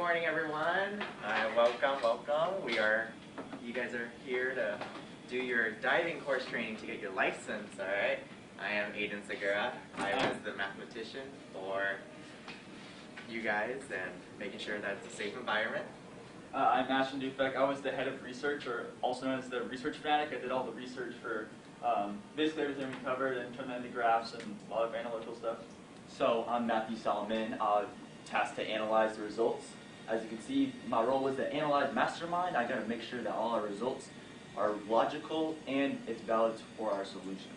morning, everyone. Welcome. You guys are here to do your diving course training to get your license, all right? I am Aiden Segura. I was the mathematician for you guys and making sure that it's a safe environment. I'm Ashton Dufek. I was the head of research, or also known as the research fanatic. I did all the research for basically everything we covered and turned that into graphs and a lot of analytical stuff. So I'm Matthew Solomon, tasked to analyze the results. As you can see, my role was to analyze mastermind. I got to make sure that all our results are logical and it's valid for our solution.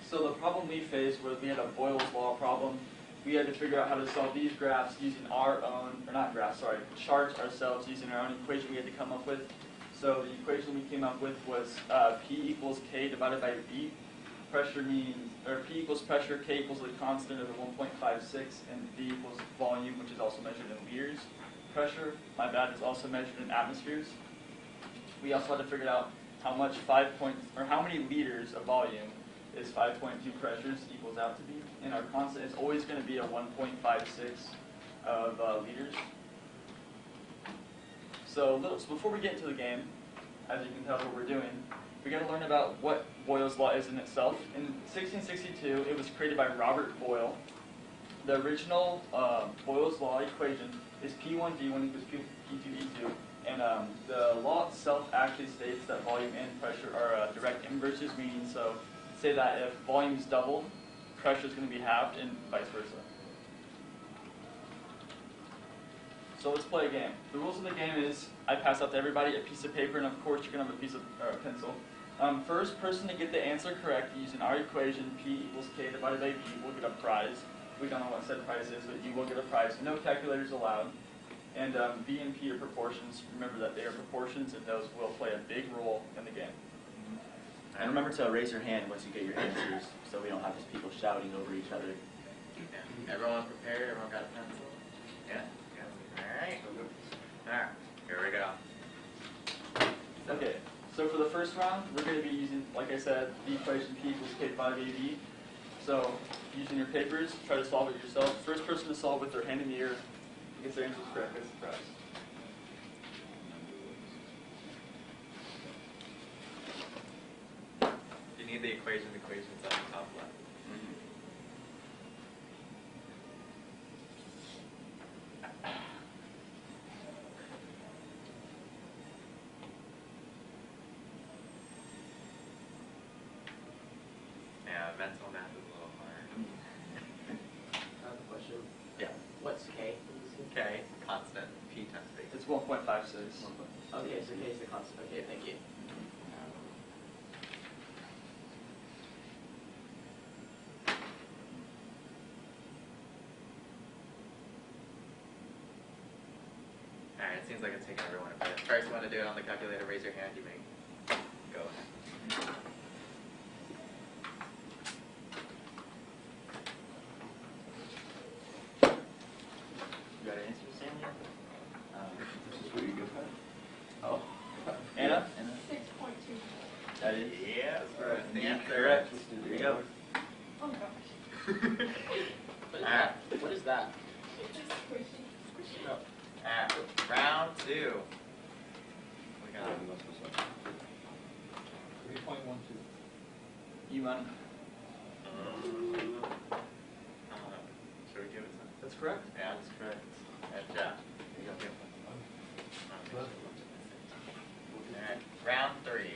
So the problem we faced was we had a Boyle's law problem. We had to figure out how to solve these graphs using our own, or not graphs, sorry, charts ourselves using our own equation we had to come up with. So the equation we came up with was P equals K divided by V. Pressure means, or P equals pressure, K equals the constant of the 1.56, and V equals volume, which is also measured in liters. Pressure, my bad, is also measured in atmospheres. We also had to figure out how much how many liters of volume is 5.2 pressures equals out to be, and our constant is always going to be a 1.56 of liters. So before we get into the game, as you can tell what we're doing, we're going to learn about what Boyle's law is in itself. In 1662, it was created by Robert Boyle. The original Boyle's law equation is P1V1 equals P2E2, and the law itself actually states that volume and pressure are direct inverses, meaning so say that if volume is doubled, pressure is going to be halved, and vice versa. So let's play a game. The rules of the game is I pass out to everybody a piece of paper, and of course you can have a piece of pencil. First person to get the answer correct using our equation, P equals K divided by V, will get a prize. We don't know what said prize is, but you will get a prize. No calculators allowed. And V and P are proportions. Remember that they are proportions, and those will play a big role in the game. And remember to raise your hand once you get your answers, so we don't have just people shouting over each other. Yeah. Everyone prepared? Everyone got a pencil? Yeah? Alright, here we go. Okay, so for the first round, we're going to be using, like I said, the equation P equals K divided by V. So, using your papers, try to solve it yourself. First person to solve with their hand in the air gets their answers correct, gets the prize. You need the equations on the top left. Yeah, mental math is a little hard. I have a question. Yeah. What's K? K, constant, P times V. It's 1.56. Okay, so K is the constant. Okay, thank you. Alright, it seems like it's taking everyone a minute. First one to do it on the calculator, raise your hand, you may go ahead. You got an answer, Stanley? This is what you get that? Oh. Anna? 6.2. That is? Yeah, that's the answer. Correct. There you go. Oh gosh. What is that? It's just squishy. Round two. We got 3.12. You won. Should we give it some? That's correct. Yeah, that's correct. And Jeff. Alright, round three.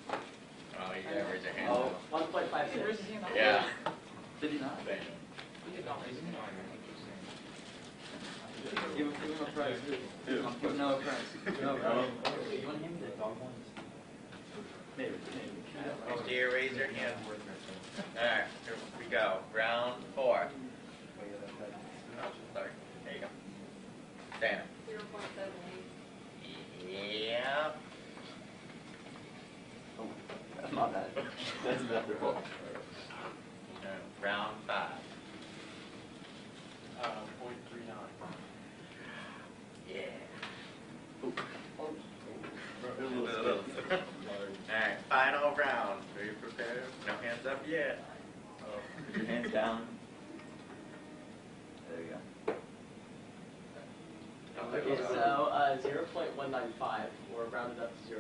Oh, you gotta raise your hand. Oh, 1.56. Yeah. Did he not? Give him a prize. Give him no prize. No prize. You want him to dog one? Maybe. Dear, raise your hand. Alright, here we go. Round four. Oh, sorry. There you go. Dana. 0.78. Yeah. Oh, that's not bad. That's better. Round five. 0.39. Yeah. Oh. Alright, final round. Are you prepared? No hands up yet. Put your hands down. There you go. 0.195, or rounded up to 0.2.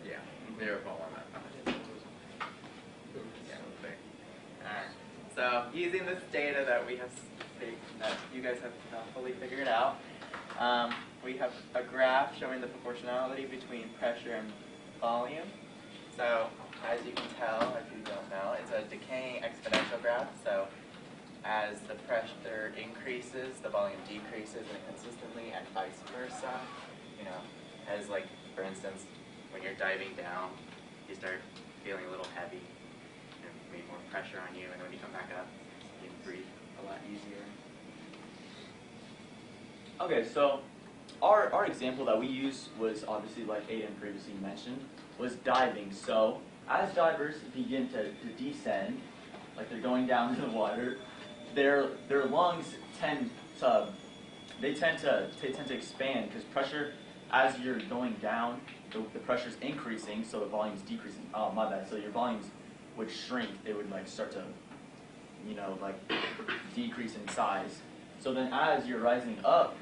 Yeah, 0.195. Yeah, okay. Alright. So using this data that we have, that you guys have fully figured out, we have a graph showing the proportionality between pressure and volume. So as you can tell, if you don't know, it's a decaying exponential graph. So as the pressure increases, the volume decreases inconsistently, and vice versa. You know, as like, for instance, when you're diving down, you start feeling a little heavy, and maybe more pressure on you, and when you come back up, you can breathe a lot easier. Okay, so our example that we used was obviously, like Aiden previously mentioned, was diving. So as divers begin to descend, like they're going down to the water, their lungs tend to expand because pressure, as you're going down, the pressure's increasing, so the volume's decreasing. Oh, my bad. So your volumes would shrink. They would like start to, like decrease in size. So then as you're rising up,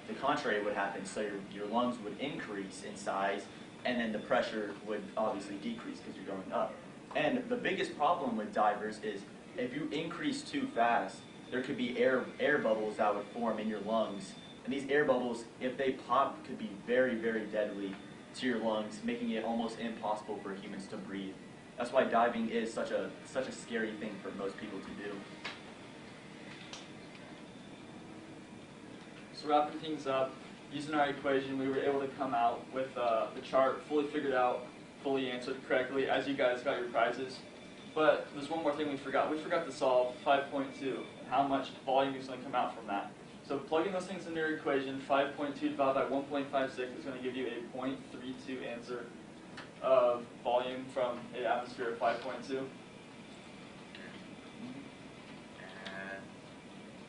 the contrary would happen. So your lungs would increase in size, and then the pressure would obviously decrease because you're going up. And the biggest problem with divers is if you increase too fast, there could be air bubbles that would form in your lungs. And these air bubbles, if they pop, could be very, very deadly to your lungs, making it almost impossible for humans to breathe. That's why diving is such a scary thing for most people to do. So wrapping things up, using our equation, we were able to come out with the chart fully figured out, fully answered correctly, as you guys got your prizes. But there's one more thing we forgot. We forgot to solve 5.2 and how much volume is going to come out from that. So plugging those things into your equation, 5.2 divided by 1.56 is going to give you a 0.32 answer of volume from an atmosphere of 5.2.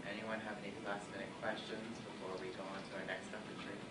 Anyone have any last minute questions before we go on to our next step of training?